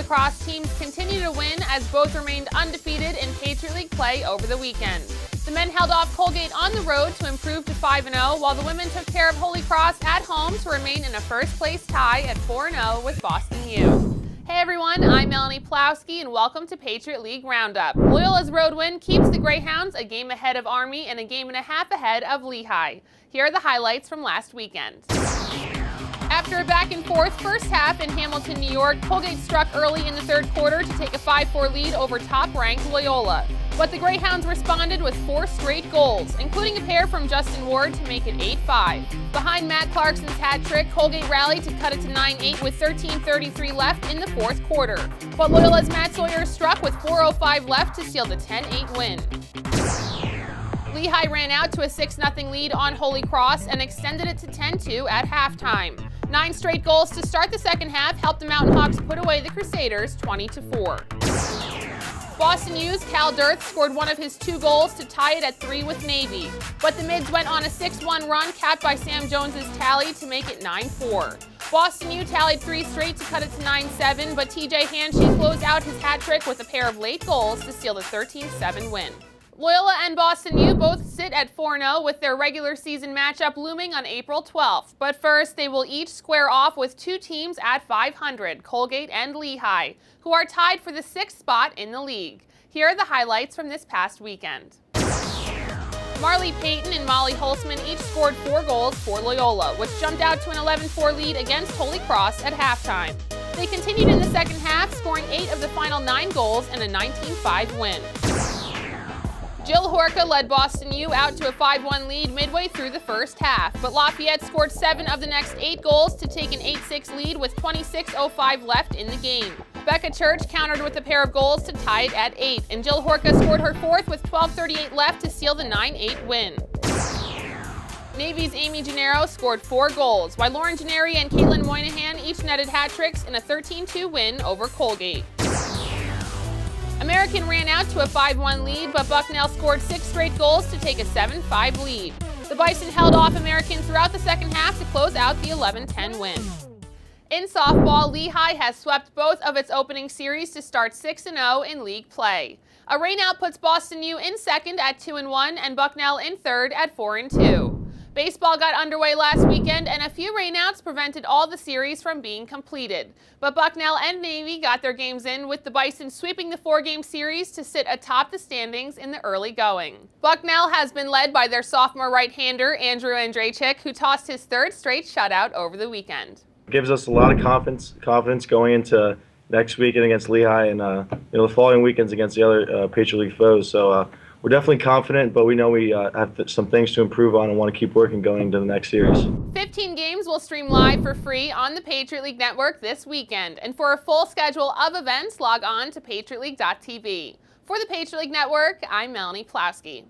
lacrosse teams continue to win as both remained undefeated in Patriot League play over the weekend. The men held off Colgate on the road to improve to 5-0, while the women took care of Holy Cross at home to remain in a first-place tie at 4-0 with Boston U. Hey everyone, I'm Melanie Plowski and welcome to Patriot League Roundup. Loyola's road win keeps the Greyhounds a game ahead of Army and a game and a half ahead of Lehigh. Here are the highlights from last weekend. After a back-and-forth first half in Hamilton, New York, Colgate struck early in the third quarter to take a 5-4 lead over top-ranked Loyola. But the Greyhounds responded with 4 straight goals, including a pair from Justin Ward to make it 8-5. Behind Matt Clarkson's hat trick, Colgate rallied to cut it to 9-8 with 13:33 left in the fourth quarter. But Loyola's Matt Sawyer struck with 4:05 left to seal the 10-8 win. Lehigh ran out to a 6-0 lead on Holy Cross and extended it to 10-2 at halftime. 9 straight goals to start the second half helped the Mountain Hawks put away the Crusaders 20-4. Boston U's Cal Dirth scored one of his 2 goals to tie it at 3 with Navy, but the Mids went on a 6-1 run capped by Sam Jones's tally to make it 9-4. Boston U tallied 3 straight to cut it to 9-7, but TJ Hanshee closed out his hat trick with a pair of late goals to seal the 13-7 win. Loyola and Boston U both sit at 4-0 with their regular season matchup looming on April 12th. But first, they will each square off with 2 teams at 500, Colgate and Lehigh, who are tied for the 6th spot in the league. Here are the highlights from this past weekend. Marley Payton and Molly Holtzman each scored 4 goals for Loyola, which jumped out to an 11-4 lead against Holy Cross at halftime. They continued in the second half, scoring 8 of the final 9 goals and a 19-5 win. Jill Horka led Boston U out to a 5-1 lead midway through the first half, but Lafayette scored 7 of the next 8 goals to take an 8-6 lead with 26:05 left in the game. Becca Church countered with a pair of goals to tie it at 8, and Jill Horka scored her 4th with 12:38 left to seal the 9-8 win. Navy's Amy Gennaro scored 4 goals, while Lauren Gennari and Caitlin Moynihan each netted hat tricks in a 13-2 win over Colgate. American ran out to a 5-1 lead, but Bucknell scored 6 straight goals to take a 7-5 lead. The Bison held off American throughout the second half to close out the 11-10 win. In softball, Lehigh has swept both of its opening series to start 6-0 in league play. A rainout puts Boston U in second at 2-1 and Bucknell in third at 4-2. Baseball got underway last weekend, and a few rainouts prevented all the series from being completed. But Bucknell and Navy got their games in, with the Bison sweeping the 4-game series to sit atop the standings in the early going. Bucknell has been led by their sophomore right-hander, Andrew Andrachik, who tossed his 3rd straight shutout over the weekend. It gives us a lot of confidence going into next weekend against Lehigh and the following weekends against the other Patriot League foes. So we're definitely confident, but we know we have some things to improve on and want to keep working going into the next series. 15 games will stream live for free on the Patriot League Network this weekend. And for a full schedule of events, log on to patriotleague.tv. For the Patriot League Network, I'm Melanie Plowski.